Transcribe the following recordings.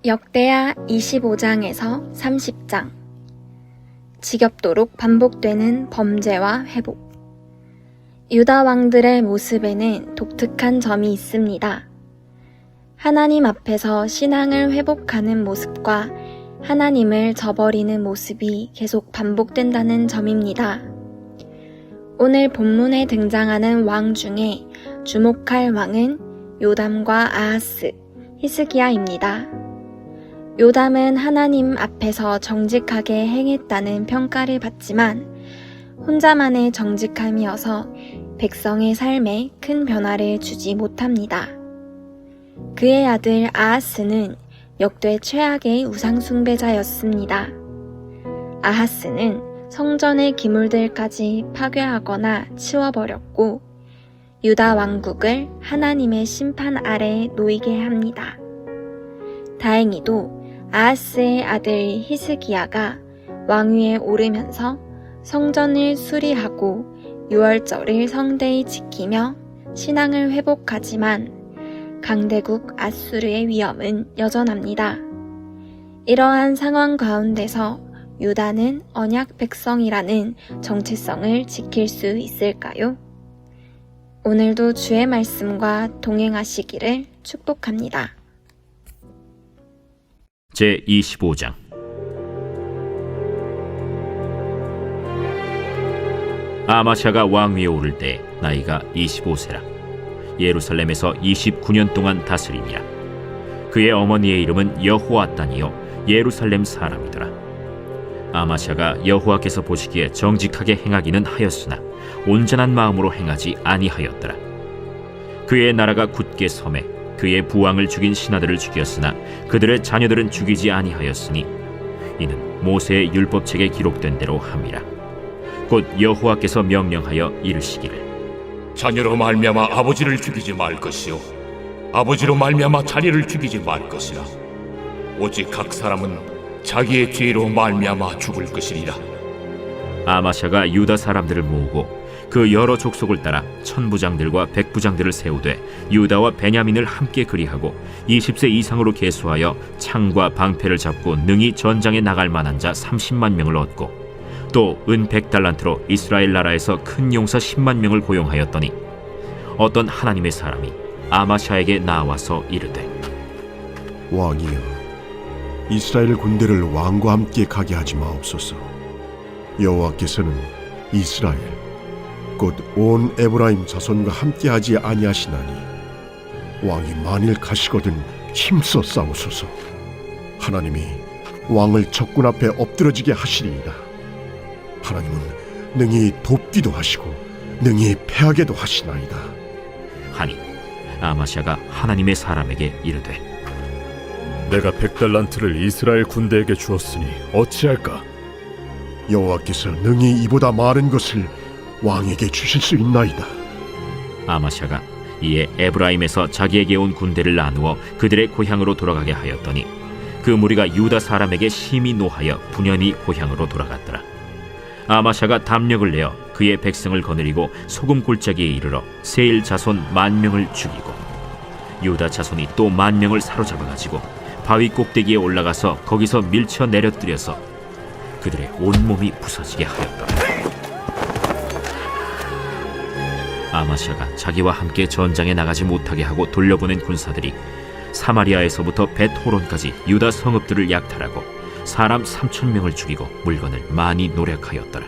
역대하 25장에서 30장. 지겹도록 반복되는 범죄와 회복. 유다 왕들의 모습에는 독특한 점이 있습니다. 하나님 앞에서 신앙을 회복하는 모습과 하나님을 저버리는 모습이 계속 반복된다는 점입니다. 오늘 본문에 등장하는 왕 중에 주목할 왕은 요담과 아하스, 히스기야입니다. 요담은 하나님 앞에서 정직하게 행했다는 평가를 받지만 혼자만의 정직함이어서 백성의 삶에 큰 변화를 주지 못합니다. 그의 아들 아하스는 역대 최악의 우상숭배자였습니다. 아하스는 성전의 기물들까지 파괴하거나 치워버렸고 유다 왕국을 하나님의 심판 아래 놓이게 합니다. 다행히도 아하스의 아들 히스기야가 왕위에 오르면서 성전을 수리하고 유월절을 성대히 지키며 신앙을 회복하지만 강대국 아수르의 위험은 여전합니다. 이러한 상황 가운데서 유다는 언약 백성이라는 정체성을 지킬 수 있을까요? 오늘도 주의 말씀과 동행하시기를 축복합니다. 제25장. 아마샤가 왕위에 오를 때 나이가 25세라. 예루살렘에서 29년 동안 다스리니라. 그의 어머니의 이름은 여호아단이요 예루살렘 사람이더라. 아마샤가 여호와께서 보시기에 정직하게 행하기는 하였으나 온전한 마음으로 행하지 아니하였더라. 그의 나라가 굳게 섬에 그의 부왕을 죽인 신하들을 죽였으나 그들의 자녀들은 죽이지 아니하였으니 이는 모세의 율법책에 기록된 대로 함이라. 곧 여호와께서 명령하여 이르시기를 자녀로 말미암아 아버지를 죽이지 말 것이요 아버지로 말미암아 자녀를 죽이지 말 것이라. 오직 각 사람은 자기의 죄로 말미암아 죽을 것이리라. 아마샤가 유다 사람들을 모으고 그 여러 족속을 따라 천부장들과 백부장들을 세우되 유다와 베냐민을 함께 그리하고 20세 이상으로 계수하여 창과 방패를 잡고 능히 전장에 나갈 만한 자 30만 명을 얻고 또 은 100달란트로 이스라엘 나라에서 큰 용사 10만 명을 고용하였더니 어떤 하나님의 사람이 아마샤에게 나와서 이르되 왕이여, 이스라엘 군대를 왕과 함께 가게 하지 마옵소서. 여호와께서는 이스라엘 곧 온 에브라임 자손과 함께하지 아니하시나니 왕이 만일 가시거든 힘써 싸우소서. 하나님이 왕을 적군 앞에 엎드러지게 하시리이다. 하나님은 능히 돕기도 하시고 능히 패하게도 하시나이다. 하니 아마샤가 하나님의 사람에게 이르되 내가 100달란트를 이스라엘 군대에게 주었으니 어찌할까? 여호와께서 능히 이보다 많은 것을 왕에게 주실 수 있나이다. 아마샤가 이에 에브라임에서 자기에게 온 군대를 나누어 그들의 고향으로 돌아가게 하였더니 그 무리가 유다 사람에게 심히 노하여 분연히 고향으로 돌아갔더라. 아마샤가 담력을 내어 그의 백성을 거느리고 소금 골짜기에 이르러 세일 자손 10,000명을 죽이고 유다 자손이 또 10,000명을 사로잡아가지고 바위 꼭대기에 올라가서 거기서 밀쳐 내려뜨려서 그들의 온몸이 부서지게 하였더라. 아마샤가 자기와 함께 전장에 나가지 못하게 하고 돌려보낸 군사들이 사마리아에서부터 벳호론까지 유다 성읍들을 약탈하고 사람 3,000명을 죽이고 물건을 많이 노력하였더라.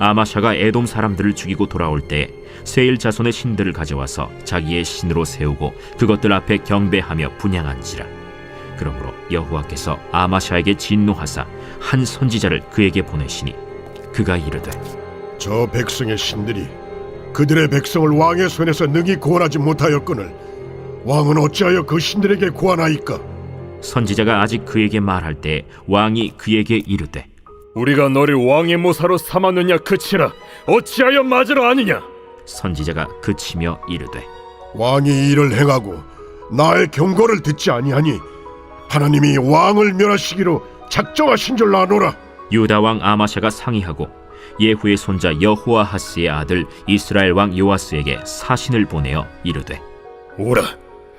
아마샤가 에돔 사람들을 죽이고 돌아올 때에 세일 자손의 신들을 가져와서 자기의 신으로 세우고 그것들 앞에 경배하며 분향한지라. 그러므로 여호와께서 아마샤에게 진노하사 한 선지자를 그에게 보내시니 그가 이르되 저 백성의 신들이 그들의 백성을 왕의 손에서 능히 구원하지 못하였거늘 왕은 어찌하여 그 신들에게 구하나이까? 선지자가 아직 그에게 말할 때 왕이 그에게 이르되 우리가 너를 왕의 모사로 삼았느냐 그치라. 어찌하여 맞으러 아니냐? 선지자가 그치며 이르되 왕이 이를 행하고 나의 경고를 듣지 아니하니 하나님이 왕을 멸하시기로 작정하신 줄 아노라. 유다 왕 아마샤가 상의하고 예후의 손자 여호아하스의 아들 이스라엘 왕 요아스에게 사신을 보내어 이르되 오라,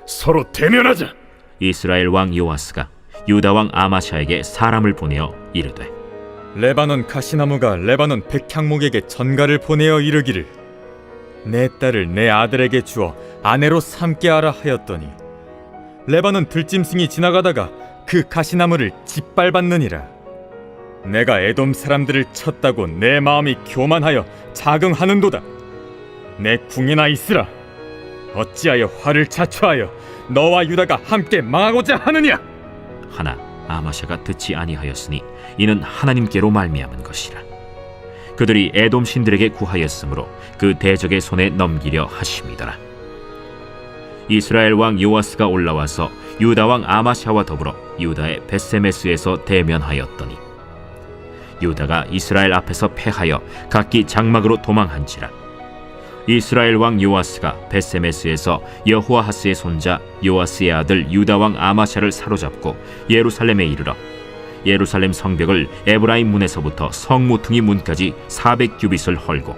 서로 대면하자. 이스라엘 왕 요아스가 유다 왕 아마샤에게 사람을 보내어 이르되 레바논 가시나무가 레바논 백향목에게 전가를 보내어 이르기를 내 딸을 내 아들에게 주어 아내로 삼게 하라 하였더니 레바논 들짐승이 지나가다가 그 가시나무를 짓밟았느니라. 내가 에돔 사람들을 쳤다고 내 마음이 교만하여 자긍하는도다. 내 궁이나 있으라. 어찌하여 화를 자초하여 너와 유다가 함께 망하고자 하느냐? 하나 아마샤가 듣지 아니하였으니 이는 하나님께로 말미암은 것이라. 그들이 에돔 신들에게 구하였으므로 그 대적의 손에 넘기려 하심이더라. 이스라엘 왕 요아스가 올라와서 유다 왕 아마샤와 더불어 유다의 벳세메스에서 대면하였더니 유다가 이스라엘 앞에서 패하여 각기 장막으로 도망한지라. 이스라엘 왕 요아스가 벳세메스에서 여호아하스의 손자 요아스의 아들 유다 왕 아마샤를 사로잡고 예루살렘에 이르러 예루살렘 성벽을 에브라임 문에서부터 성 모퉁이 문까지 400규빗을 헐고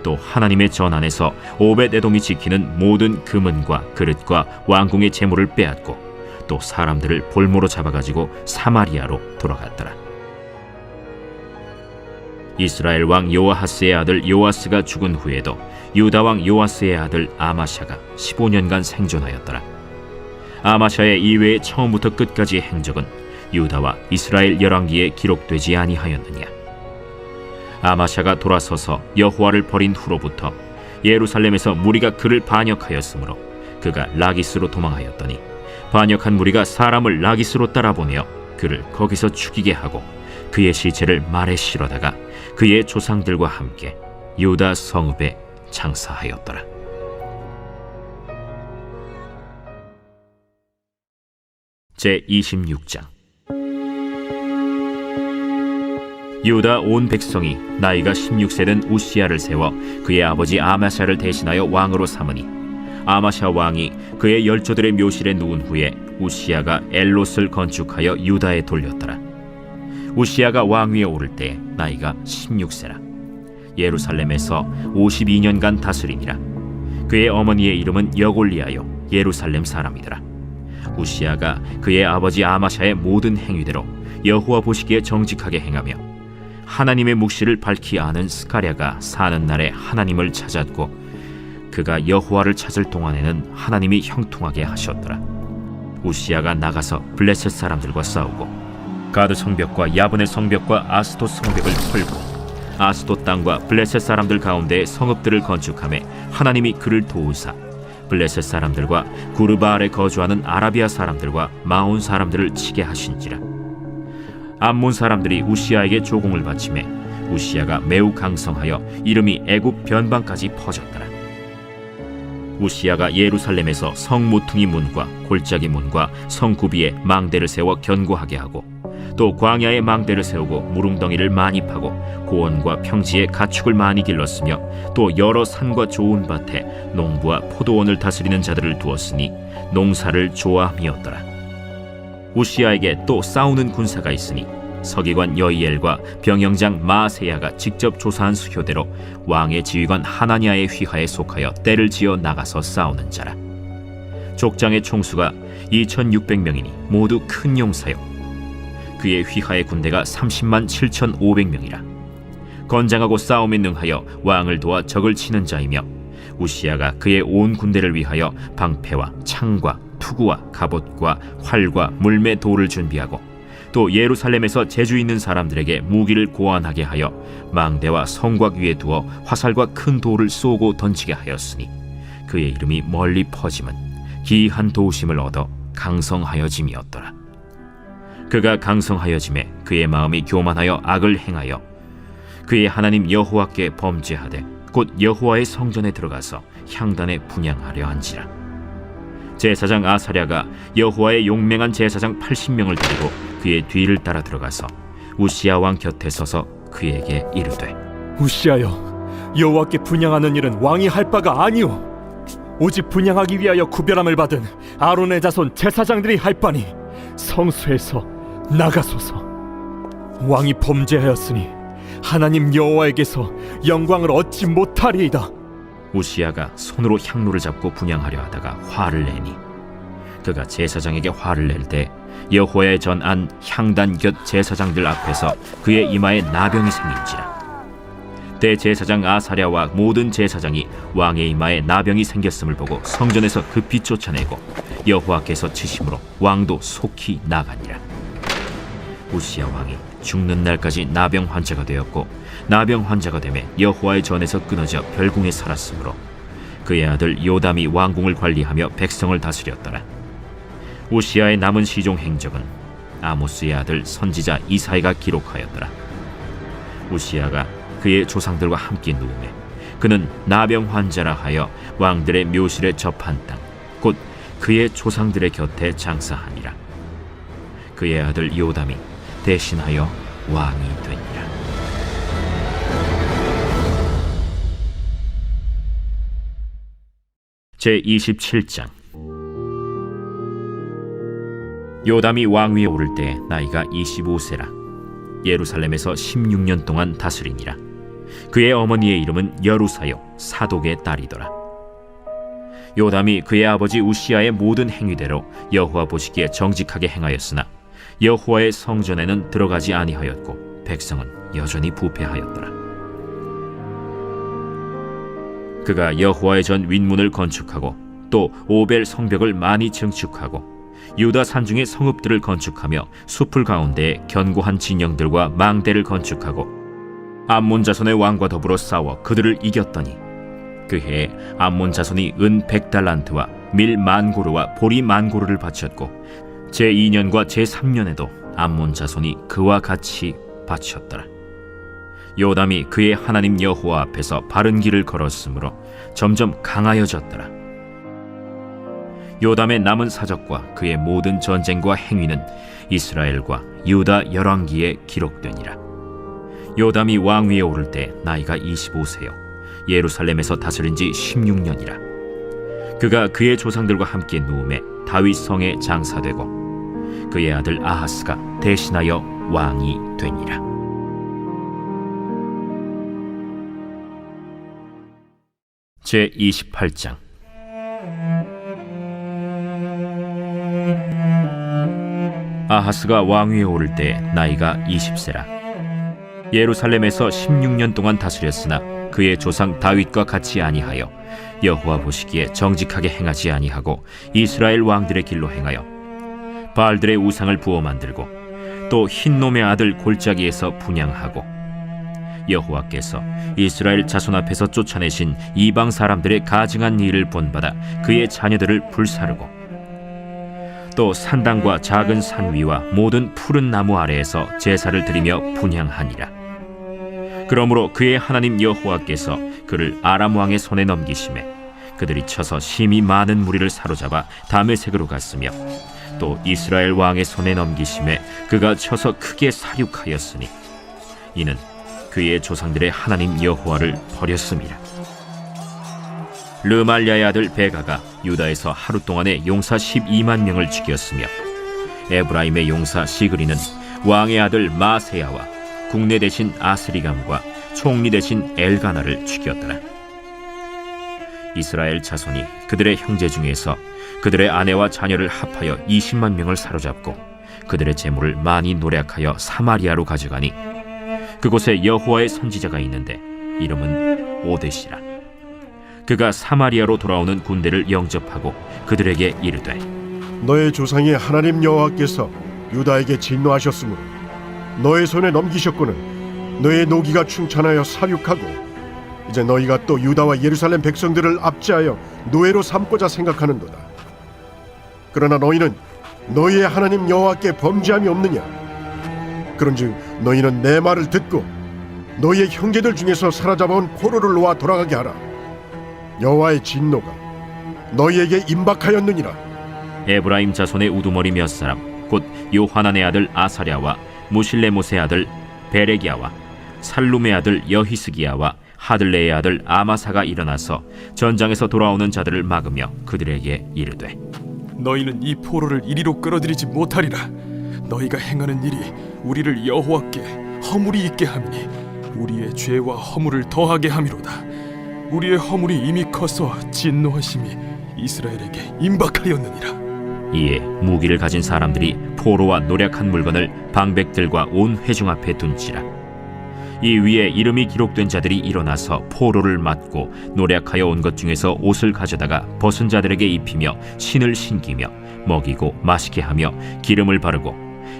또 하나님의 전 안에서 오벳에돔이 지키는 모든 금은과 그릇과 왕궁의 재물을 빼앗고 또 사람들을 볼모로 잡아가지고 사마리아로 돌아갔더라. 이스라엘 왕 요아하스의 아들 요아스가 죽은 후에도 유다 왕 요아스의 아들 아마샤가 15년간 생존하였더라. 아마샤의 이외의 처음부터 끝까지의 행적은 유다와 이스라엘 열왕기에 기록되지 아니하였느냐. 아마샤가 돌아서서 여호와를 버린 후로부터 예루살렘에서 무리가 그를 반역하였으므로 그가 라기스로 도망하였더니 반역한 무리가 사람을 라기스로 따라보내어 그를 거기서 죽이게 하고 그의 시체를 말에 실어다가 그의 조상들과 함께 유다 성읍에 장사하였더라. 제26장. 유다 온 백성이 나이가 16세 된 우시야를 세워 그의 아버지 아마샤를 대신하여 왕으로 삼으니 아마샤 왕이 그의 열조들의 묘실에 누운 후에 우시야가 엘롯을 건축하여 유다에 돌렸더라. 우시야가 왕위에 오를 때 나이가 16세라. 예루살렘에서 52년간 다스리니라. 그의 어머니의 이름은 여골리아요 예루살렘 사람이더라. 우시야가 그의 아버지 아마샤의 모든 행위대로 여호와 보시기에 정직하게 행하며 하나님의 묵시를 밝히 아는 스가랴가 사는 날에 하나님을 찾았고 그가 여호와를 찾을 동안에는 하나님이 형통하게 하셨더라. 우시야가 나가서 블레셋 사람들과 싸우고 가드 성벽과 야브네 성벽과 아스돗 성벽을 헐고 아스돗 땅과 블레셋 사람들 가운데 성읍들을 건축하며 하나님이 그를 도우사 블레셋 사람들과 구르바알에 거주하는 아라비아 사람들과 마온 사람들을 치게 하신지라. 암몬 사람들이 우시야에게 조공을 바치매 우시야가 매우 강성하여 이름이 애굽 변방까지 퍼졌더라. 우시야가 예루살렘에서 성 모퉁이 문과 골짜기 문과 성 구비에 망대를 세워 견고하게 하고 또 광야에 망대를 세우고 무릉덩이를 많이 파고 고원과 평지에 가축을 많이 길렀으며 또 여러 산과 좋은 밭에 농부와 포도원을 다스리는 자들을 두었으니 농사를 좋아함이었더라. 우시야에게 또 싸우는 군사가 있으니 서기관 여이엘과 병영장 마아세야가 직접 조사한 수효대로 왕의 지휘관 하나니아의 휘하에 속하여 떼를 지어 나가서 싸우는 자라. 족장의 총수가 2600명이니 모두 큰 용사요. 그의 휘하의 군대가 30만 7,500명이라. 건장하고 싸움에 능하여 왕을 도와 적을 치는 자이며 우시야가 그의 온 군대를 위하여 방패와 창과 투구와 갑옷과 활과 물매 돌을 준비하고 또 예루살렘에서 재주 있는 사람들에게 무기를 고안하게 하여 망대와 성곽 위에 두어 화살과 큰 돌을 쏘고 던지게 하였으니 그의 이름이 멀리 퍼짐은 기이한 도우심을 얻어 강성하여짐이었더라. 그가 강성하여짐에 그의 마음이 교만하여 악을 행하여 그의 하나님 여호와께 범죄하되 곧 여호와의 성전에 들어가서 향단에 분향하려 한지라. 제사장 아사랴가 여호와의 용맹한 제사장 80명을 데리고 그의 뒤를 따라 들어가서 우시야 왕 곁에 서서 그에게 이르되 우시하여 여호와께 분향하는 일은 왕이 할 바가 아니오. 오직 분향하기 위하여 구별함을 받은 아론의 자손 제사장들이 할 바니 성소에서 나가소서. 왕이 범죄하였으니 하나님 여호와에게서 영광을 얻지 못하리이다. 우시야가 손으로 향로를 잡고 분향하려 하다가 화를 내니 그가 제사장에게 화를 낼 때 여호와의 전안 향단 곁 제사장들 앞에서 그의 이마에 나병이 생긴지라. 대제사장 아사랴와 모든 제사장이 왕의 이마에 나병이 생겼음을 보고 성전에서 급히 쫓아내고 여호와께서 치심으로 왕도 속히 나가니라. 우시야 왕이 죽는 날까지 나병 환자가 되었고 나병 환자가 되매 여호와의 전에서 끊어져 별궁에 살았으므로 그의 아들 요담이 왕궁을 관리하며 백성을 다스렸더라. 우시야의 남은 시종 행적은 아모스의 아들 선지자 이사야가 기록하였더라. 우시야가 그의 조상들과 함께 누우매 그는 나병 환자라 하여 왕들의 묘실에 접한 땅 곧 그의 조상들의 곁에 장사하니라. 그의 아들 요담이 대신하여 왕이 되니라. 제27장. 요담이 왕위에 오를 때 나이가 25세라. 예루살렘에서 16년 동안 다스리니라. 그의 어머니의 이름은 여루사요 사독의 딸이더라. 요담이 그의 아버지 우시야의 모든 행위대로 여호와 보시기에 정직하게 행하였으나 여호와의 성전에는 들어가지 아니하였고 백성은 여전히 부패하였더라. 그가 여호와의 전 윗문을 건축하고 또 오벨 성벽을 많이 증축하고 유다 산중의 성읍들을 건축하며 숲을 가운데에 견고한 진영들과 망대를 건축하고 암몬 자손의 왕과 더불어 싸워 그들을 이겼더니 그 해에 암몬 자손이 은 100달란트와 밀 10,000고르와 보리 10,000고르를 바쳤고 제2년과 제3년에도 암몬 자손이 그와 같이 바쳤더라. 요담이 그의 하나님 여호와 앞에서 바른 길을 걸었으므로 점점 강하여졌더라. 요담의 남은 사적과 그의 모든 전쟁과 행위는 이스라엘과 유다 열왕기에 기록되니라. 요담이 왕위에 오를 때 나이가 25세요 예루살렘에서 다스린 지 16년이라. 그가 그의 조상들과 함께 누움에 다윗 성에 장사되고 그의 아들 아하스가 대신하여 왕이 되니라. 제28장. 아하스가 왕위에 오를 때 나이가 20세라. 예루살렘에서 16년 동안 다스렸으나 그의 조상 다윗과 같이 아니하여 여호와 보시기에 정직하게 행하지 아니하고 이스라엘 왕들의 길로 행하여 바알들의 우상을 부어 만들고 또 흰놈의 아들 골짜기에서 분향하고 여호와께서 이스라엘 자손 앞에서 쫓아내신 이방 사람들의 가증한 일을 본받아 그의 자녀들을 불사르고 또 산당과 작은 산 위와 모든 푸른 나무 아래에서 제사를 드리며 분향하니라. 그러므로 그의 하나님 여호와께서 그를 아람 왕의 손에 넘기심에 그들이 쳐서 심히 많은 무리를 사로잡아 다메섹으로 갔으며 또 이스라엘 왕의 손에 넘기심에 그가 쳐서 크게 사륙하였으니 이는 그의 조상들의 하나님 여호와를 버렸음이라. 르말랴의 아들 베가가 유다에서 하루 동안에 용사 12만 명을 죽였으며 에브라임의 용사 시그리는 왕의 아들 마세야와 국내 대신 아스리감과 총리 대신 엘가나를 죽였더라. 이스라엘 자손이 그들의 형제 중에서 그들의 아내와 자녀를 합하여 20만 명을 사로잡고 그들의 재물을 많이 노략하여 사마리아로 가져가니 그곳에 여호와의 선지자가 있는데 이름은 오뎃이라. 그가 사마리아로 돌아오는 군대를 영접하고 그들에게 이르되 너의 조상의 하나님 여호와께서 유다에게 진노하셨으므로 너의 손에 넘기셨거늘 너의 노기가 충천하여 사륙하고 이제 너희가 또 유다와 예루살렘 백성들을 압제하여 노예로 삼고자 생각하는도다. 그러나 너희는 너희의 하나님 여호와께 범죄함이 없느냐? 그런즉 너희는 내 말을 듣고 너희의 형제들 중에서 사로잡아온 포로를 놓아 돌아가게 하라. 여호와의 진노가 너희에게 임박하였느니라. 에브라임 자손의 우두머리 몇 사람 곧 요하난의 아들 아사랴와 무실레못의 아들 베레기야와 살룸의 아들 여히스기야와 하들레의 아들 아마사가 일어나서 전장에서 돌아오는 자들을 막으며 그들에게 이르되 너희는 이 포로를 이리로 끌어들이지 못하리라. 너희가 행하는 일이 우리를 여호와께 허물이 있게 함이니 우리의 죄와 허물을 더하게 함이로다. 우리의 허물이 이미 커서 진노하심이 이스라엘에게 임박하였느니라. 이에 무기를 가진 사람들이 포로와 노략한 물건을 방백들과 온 회중 앞에 둔지라. 이 위에 이름이 기록된 자들이 일어나서 포로를 맞고 노략하여 온 것 중에서 옷을 가져다가 벗은 자들에게 입히며 신을 신기며 먹이고 마시게 하며 기름을 바르고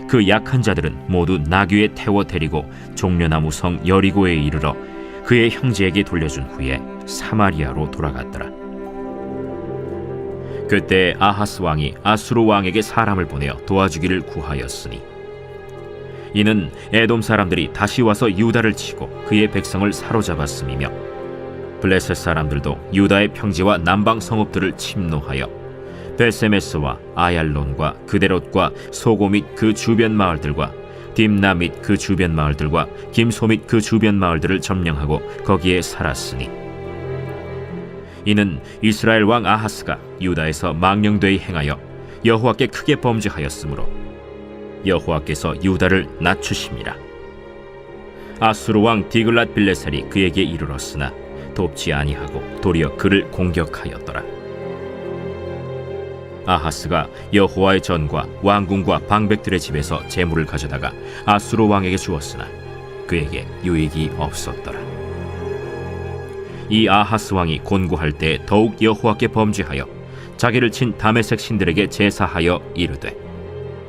그 약한 자들은 모두 나귀에 태워 데리고 종려나무 성 여리고에 이르러 그의 형제에게 돌려준 후에 사마리아로 돌아갔더라. 그때 아하스 왕이 아수르 왕에게 사람을 보내어 도와주기를 구하였으니 이는 에돔 사람들이 다시 와서 유다를 치고 그의 백성을 사로잡았음이며 블레셋 사람들도 유다의 평지와 남방 성읍들을 침노하여 베세메스와 아얄론과 그데롯과 소고 및 그 주변 마을들과 딥나 및 그 주변 마을들과 김소 및 그 주변 마을들을 점령하고 거기에 살았으니 이는 이스라엘 왕 아하스가 유다에서 망령되이 행하여 여호와께 크게 범죄하였으므로 여호와께서 유다를 낮추심이라. 아수르 왕 디글랏 빌레셀이 그에게 이르렀으나 돕지 아니하고 도리어 그를 공격하였더라. 아하스가 여호와의 전과 왕궁과 방백들의 집에서 재물을 가져다가 아수르 왕에게 주었으나 그에게 유익이 없었더라. 이 아하스 왕이 곤고할 때 더욱 여호와께 범죄하여 자기를 친 다메섹 신들에게 제사하여 이르되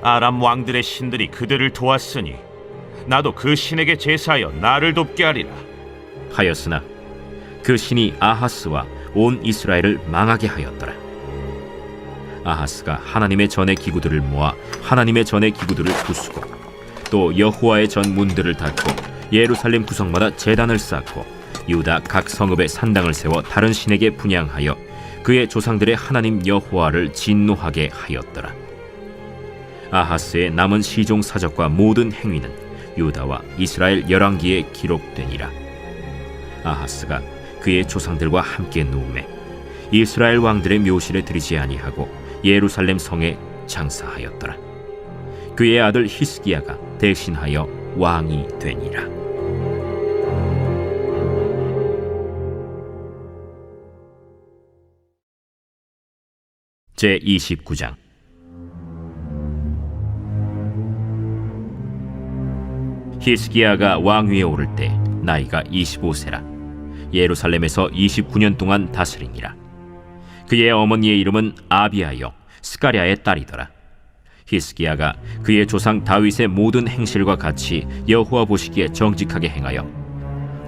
아람 왕들의 신들이 그들을 도왔으니 나도 그 신에게 제사하여 나를 돕게 하리라. 하였으나 그 신이 아하스와 온 이스라엘을 망하게 하였더라. 아하스가 하나님의 전의 기구들을 모아 하나님의 전의 기구들을 부수고 또 여호와의 전 문들을 닫고 예루살렘 구성마다 제단을 쌓고 유다 각 성읍에 산당을 세워 다른 신에게 분향하여 그의 조상들의 하나님 여호와를 진노하게 하였더라. 아하스의 남은 시종 사적과 모든 행위는 유다와 이스라엘 열왕기에 기록되니라. 아하스가 그의 조상들과 함께 누우매 이스라엘 왕들의 묘실에 들이지 아니하고 예루살렘 성에 장사하였더라. 그의 아들 히스기야가 대신하여 왕이 되니라. 제29장. 히스기야가 왕위에 오를 때 나이가 25세라. 예루살렘에서 29년 동안 다스리니라. 그의 어머니의 이름은 아비아여 스가랴의 딸이더라. 히스기야가 그의 조상 다윗의 모든 행실과 같이 여호와 보시기에 정직하게 행하여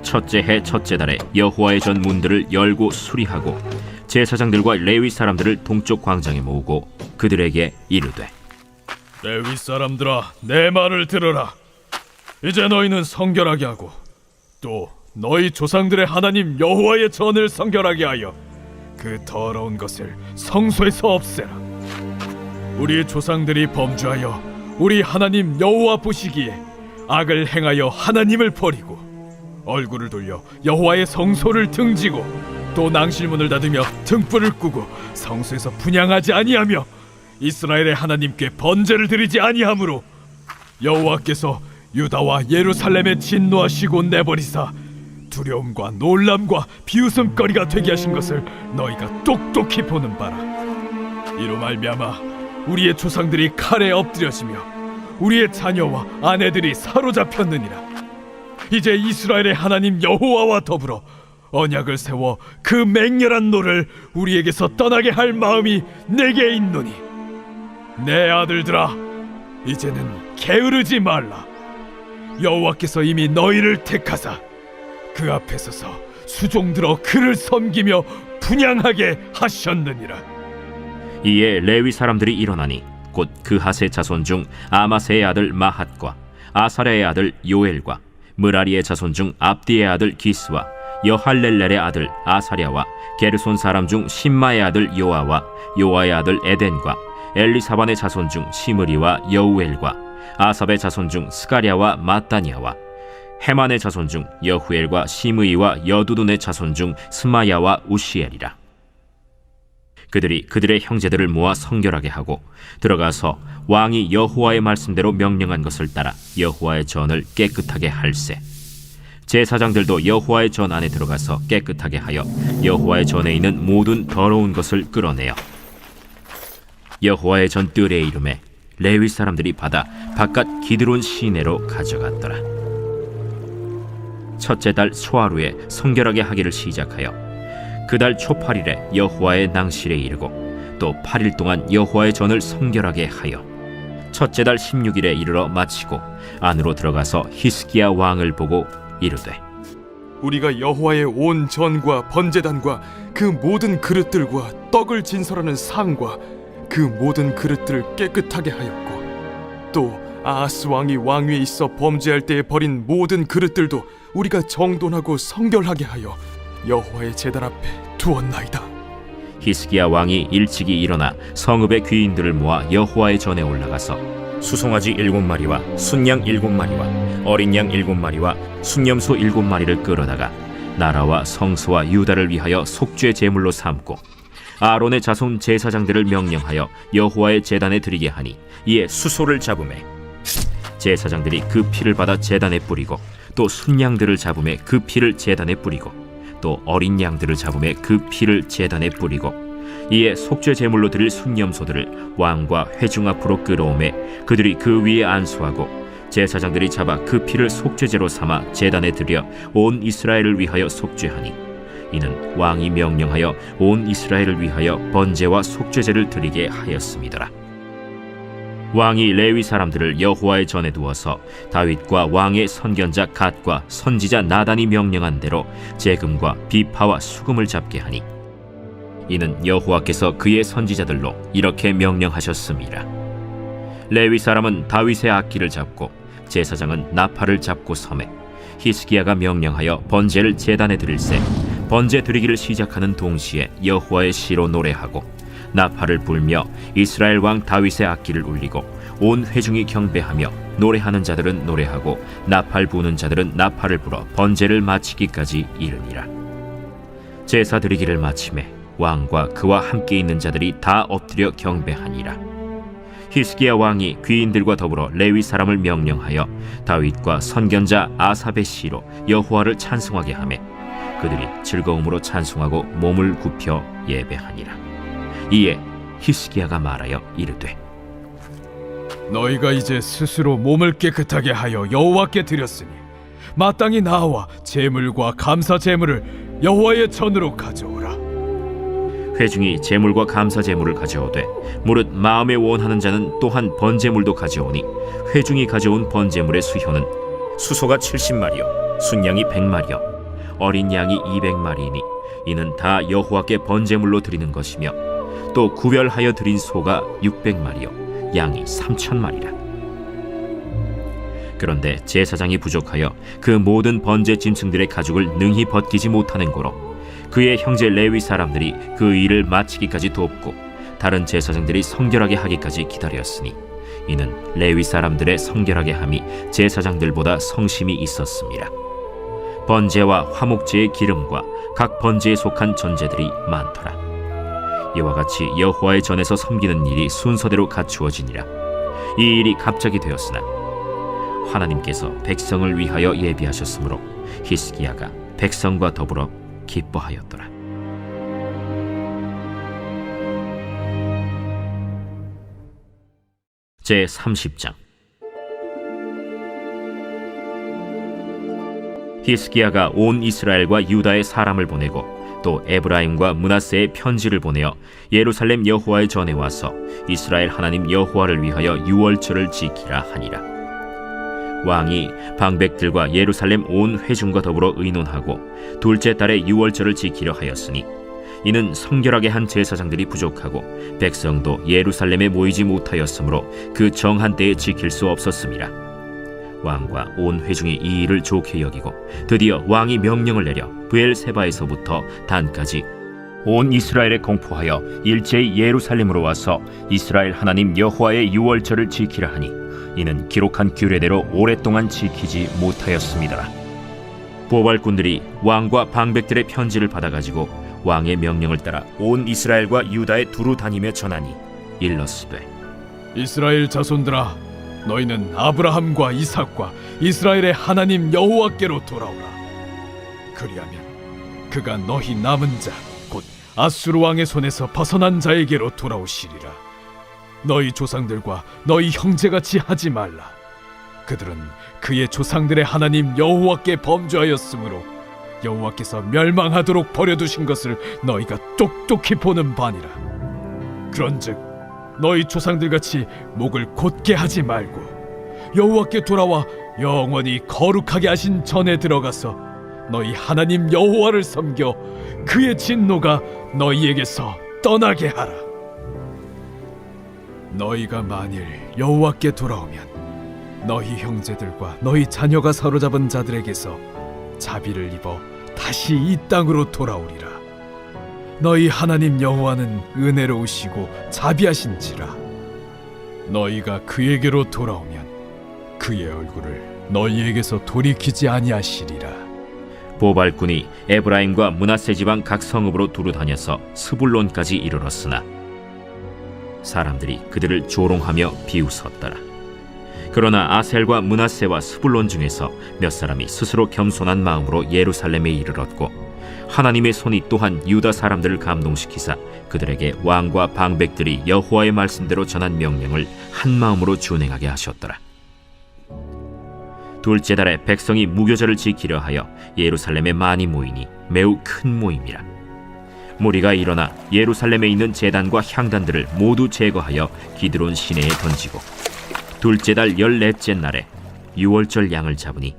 첫째 해 첫째 달에 여호와의 전 문들을 열고 수리하고 제사장들과 레위 사람들을 동쪽 광장에 모으고 그들에게 이르되 레위 사람들아, 내 말을 들으라. 이제 너희는 성결하게 하고 또 너희 조상들의 하나님 여호와의 전을 성결하게 하여 그 더러운 것을 성소에서 없애라. 우리 조상들이 범죄하여 우리 하나님 여호와 보시기에 악을 행하여 하나님을 버리고 얼굴을 돌려 여호와의 성소를 등지고 또 낭실문을 닫으며 등불을 끄고 성소에서 분향하지 아니하며 이스라엘의 하나님께 번제를 드리지 아니하므로 여호와께서 유다와 예루살렘에 진노하시고 내버리사 두려움과 놀람과 비웃음거리가 되게 하신 것을 너희가 똑똑히 보는 바라. 이로 말미암아 우리의 조상들이 칼에 엎드려지며 우리의 자녀와 아내들이 사로잡혔느니라. 이제 이스라엘의 하나님 여호와와 더불어 언약을 세워 그 맹렬한 노를 우리에게서 떠나게 할 마음이 내게 있노니 내 아들들아, 이제는 게으르지 말라. 여호와께서 이미 너희를 택하사 그 앞에 서서 수종들어 그를 섬기며 분향하게 하셨느니라. 이에 레위 사람들이 일어나니 곧 그하세 자손 중 아마세의 아들 마핫과 아사랴의 아들 요엘과 므라리의 자손 중 압디의 아들 기스와 여할렐렐의 아들 아사랴와 게르손 사람 중 심마의 아들 요아와 요아의 아들 에덴과 엘리사반의 자손 중 시므리와 여우엘과 아삽의 자손 중 스가랴와 마따니아와 헤만의 자손 중 여후엘과 시므이와 여두둔의 자손 중 스마야와 우시엘이라. 그들이 그들의 형제들을 모아 성결하게 하고 들어가서 왕이 여호와의 말씀대로 명령한 것을 따라 여호와의 전을 깨끗하게 할세. 제사장들도 여호와의 전 안에 들어가서 깨끗하게 하여 여호와의 전에 있는 모든 더러운 것을 끌어내어 여호와의 전 뜰에 이름에 레위 사람들이 받아 바깥 기드론 시내로 가져갔더라. 첫째 달 소하루에 성결하게 하기를 시작하여 그 달 초 8일에 여호와의 낭실에 이르고 또 8일 동안 여호와의 전을 성결하게 하여 첫째 달 16일에 이르러 마치고 안으로 들어가서 히스기야 왕을 보고 이르되 우리가 여호와의 온 전과 번제단과 그 모든 그릇들과 떡을 진설하는 상과 그 모든 그릇들을 깨끗하게 하였고 또 아하스 왕이 왕위에 있어 범죄할 때에 버린 모든 그릇들도 우리가 정돈하고 성결하게 하여 여호와의 제단 앞에 두었나이다. 히스기야 왕이 일찍이 일어나 성읍의 귀인들을 모아 여호와의 전에 올라가서 수송아지 7마리와 순양 7마리와 어린 양 7마리와 순염소 7마리를 끌어다가 나라와 성소와 유다를 위하여 속죄 제물로 삼고 아론의 자손 제사장들을 명령하여 여호와의 제단에 드리게 하니 이에 수소를 잡음에 제사장들이 그 피를 받아 제단에 뿌리고 또 순양들을 잡음에 그 피를 제단에 뿌리고 또 어린 양들을 잡음에 그 피를 제단에 뿌리고 이에 속죄 제물로 드릴 순염소들을 왕과 회중 앞으로 끌어오매 그들이 그 위에 안수하고 제사장들이 잡아 그 피를 속죄제로 삼아 제단에 드려 온 이스라엘을 위하여 속죄하니 이는 왕이 명령하여 온 이스라엘을 위하여 번제와 속죄제를 드리게 하였음이더라. 왕이 레위 사람들을 여호와의 전에 두어서 다윗과 왕의 선견자 갓과 선지자 나단이 명령한 대로 재금과 비파와 수금을 잡게 하니 이는 여호와께서 그의 선지자들로 이렇게 명령하셨음이라. 레위 사람은 다윗의 악기를 잡고 제사장은 나팔을 잡고 섬에 히스기야가 명령하여 번제를 제단에 드릴새 번제 드리기를 시작하는 동시에 여호와의 시로 노래하고 나팔을 불며 이스라엘 왕 다윗의 악기를 울리고 온 회중이 경배하며 노래하는 자들은 노래하고 나팔 부는 자들은 나팔을 불어 번제를 마치기까지 이르니라. 제사 드리기를 마침에 왕과 그와 함께 있는 자들이 다 엎드려 경배하니라. 히스기야 왕이 귀인들과 더불어 레위 사람을 명령하여 다윗과 선견자 아삽의 시로 여호와를 찬송하게 하매 그들이 즐거움으로 찬송하고 몸을 굽혀 예배하니라. 이에 히스기야가 말하여 이르되 너희가 이제 스스로 몸을 깨끗하게 하여 여호와께 드렸으니 마땅히 나와 제물과 감사 제물을 여호와의 전으로 가져오라. 회중이 제물과 감사 제물을 가져오되 무릇 마음에 원하는 자는 또한 번제물도 가져오니 회중이 가져온 번제물의 수효는 수소가 70마리요 순양이 100마리요 어린 양이 200마리이니 이는 다 여호와께 번제물로 드리는 것이며 또 구별하여 드린 소가 600마리요 양이 3000마리라. 그런데 제사장이 부족하여 그 모든 번제 짐승들의 가죽을 능히 벗기지 못하는 고로 그의 형제 레위 사람들이 그 일을 마치기까지 돕고 다른 제사장들이 성결하게 하기까지 기다렸으니 이는 레위 사람들의 성결하게 함이 제사장들보다 성심이 있었습니다. 번제와 화목제의 기름과 각 번제에 속한 전제들이 많더라. 이와 같이 여호와의 전에서 섬기는 일이 순서대로 갖추어지니라. 이 일이 갑자기 되었으나 하나님께서 백성을 위하여 예비하셨으므로 히스기야가 백성과 더불어 기뻐하였더라. 제 30장. 히스기야가 온 이스라엘과 유다의 사람을 보내고 또 에브라임과 므낫세의 편지를 보내어 예루살렘 여호와의 전에 와서 이스라엘 하나님 여호와를 위하여 유월절을 지키라 하니라. 왕이 방백들과 예루살렘 온 회중과 더불어 의논하고 둘째 달에 유월절을 지키려 하였으니 이는 성결하게 한 제사장들이 부족하고 백성도 예루살렘에 모이지 못하였으므로 그 정한 때에 지킬 수 없었음이라. 왕과 온 회중이 이 일을 좋게 여기고 드디어 왕이 명령을 내려 브엘세바에서부터 단까지 온 이스라엘에 공포하여 일제히 예루살렘으로 와서 이스라엘 하나님 여호와의 유월절을 지키라 하니 이는 기록한 규례대로 오랫동안 지키지 못하였음이더라. 보발꾼들이 왕과 방백들의 편지를 받아가지고 왕의 명령을 따라 온 이스라엘과 유다에 두루 다니며 전하니 일러스되 이스라엘 자손들아, 너희는 아브라함과 이삭과 이스라엘의 하나님 여호와께로 돌아오라. 그리하면 그가 너희 남은 자 곧 아수르 왕의 손에서 벗어난 자에게로 돌아오시리라. 너희 조상들과 너희 형제같이 하지 말라. 그들은 그의 조상들의 하나님 여호와께 범죄하였으므로 여호와께서 멸망하도록 버려두신 것을 너희가 똑똑히 보는 바니라. 그런즉 너희 조상들같이 목을 곧게 하지 말고 여호와께 돌아와 영원히 거룩하게 하신 전에 들어가서 너희 하나님 여호와를 섬겨 그의 진노가 너희에게서 떠나게 하라. 너희가 만일 여호와께 돌아오면 너희 형제들과 너희 자녀가 사로잡은 자들에게서 자비를 입어 다시 이 땅으로 돌아오리라. 너희 하나님 여호와는 은혜로우시고 자비하신지라. 너희가 그에게로 돌아오면 그의 얼굴을 너희에게서 돌이키지 아니하시리라. 보발꾼이 에브라임과 므낫세 지방 각 성읍으로 두루 다녀서 스불론까지 이르렀으나 사람들이 그들을 조롱하며 비웃었더라. 그러나 아셀과 므낫세와 스불론 중에서 몇 사람이 스스로 겸손한 마음으로 예루살렘에 이르렀고 하나님의 손이 또한 유다 사람들을 감동시키사 그들에게 왕과 방백들이 여호와의 말씀대로 전한 명령을 한 마음으로 준행하게 하셨더라. 둘째 달에 백성이 무교절을 지키려 하여 예루살렘에 많이 모이니 매우 큰 모임이라. 무리가 일어나 예루살렘에 있는 제단과 향단들을 모두 제거하여 기드론 시내에 던지고 둘째 달 14째 날에 유월절 양을 잡으니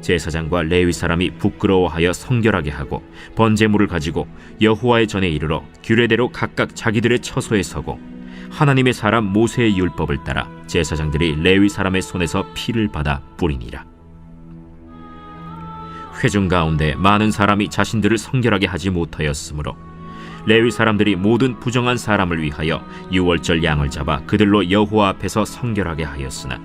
제사장과 레위 사람이 부끄러워하여 성결하게 하고 번제물을 가지고 여호와의 전에 이르러 규례대로 각각 자기들의 처소에 서고 하나님의 사람 모세의 율법을 따라 제사장들이 레위 사람의 손에서 피를 받아 뿌리니라. 회중 가운데 많은 사람이 자신들을 성결하게 하지 못하였으므로 레위 사람들이 모든 부정한 사람을 위하여 유월절 양을 잡아 그들로 여호와 앞에서 성결하게 하였으나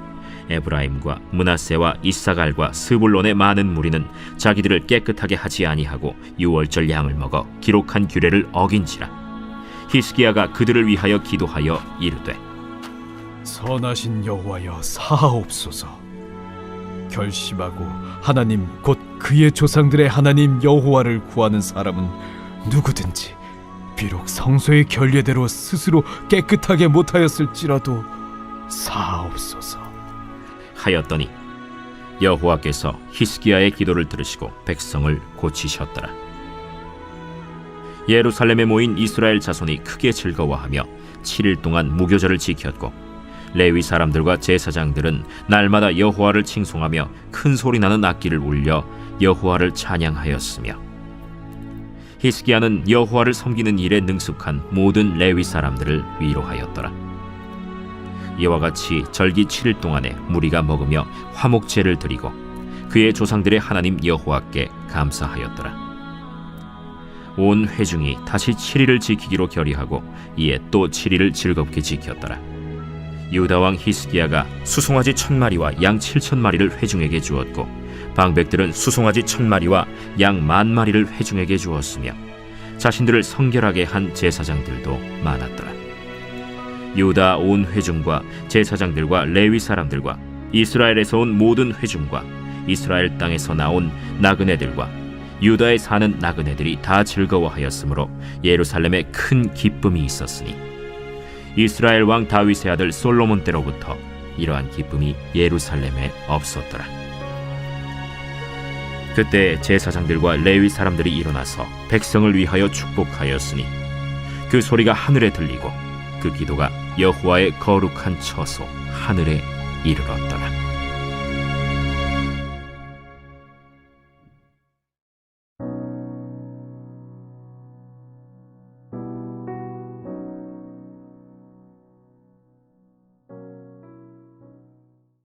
에브라임과 므낫세와 이사갈과 스불론의 많은 무리는 자기들을 깨끗하게 하지 아니하고 유월절 양을 먹어 기록한 규례를 어긴지라. 히스기야가 그들을 위하여 기도하여 이르되 선하신 여호와여 사하옵소서. 결심하고 하나님 곧 그의 조상들의 하나님 여호와를 구하는 사람은 누구든지 비록 성소의 결례대로 스스로 깨끗하게 못하였을지라도 사하옵소서 하였더니 여호와께서 히스기야의 기도를 들으시고 백성을 고치셨더라. 예루살렘에 모인 이스라엘 자손이 크게 즐거워하며 7일 동안 무교절을 지켰고 레위 사람들과 제사장들은 날마다 여호와를 칭송하며 큰 소리 나는 악기를 울려 여호와를 찬양하였으며 히스기야는 여호와를 섬기는 일에 능숙한 모든 레위 사람들을 위로하였더라. 이와 같이 절기 7일 동안에 무리가 먹으며 화목제를 드리고 그의 조상들의 하나님 여호와께 감사하였더라. 온 회중이 다시 7일을 지키기로 결의하고 이에 또 7일을 즐겁게 지켰더라. 유다 왕 히스기야가 수송아지 1000마리와 양 7000마리를 회중에게 주었고 방백들은 수송아지 1000마리와 양 10,000마리를 회중에게 주었으며 자신들을 성결하게 한 제사장들도 많았더라. 유다 온 회중과 제사장들과 레위 사람들과 이스라엘에서 온 모든 회중과 이스라엘 땅에서 나온 나그네들과 유다에 사는 나그네들이 다 즐거워하였으므로 예루살렘에 큰 기쁨이 있었으니 이스라엘 왕 다윗의 아들 솔로몬 때로부터 이러한 기쁨이 예루살렘에 없었더라. 그때 제사장들과 레위 사람들이 일어나서 백성을 위하여 축복하였으니 그 소리가 하늘에 들리고 그 기도가 여호와의 거룩한 처소 하늘에 이르렀더라.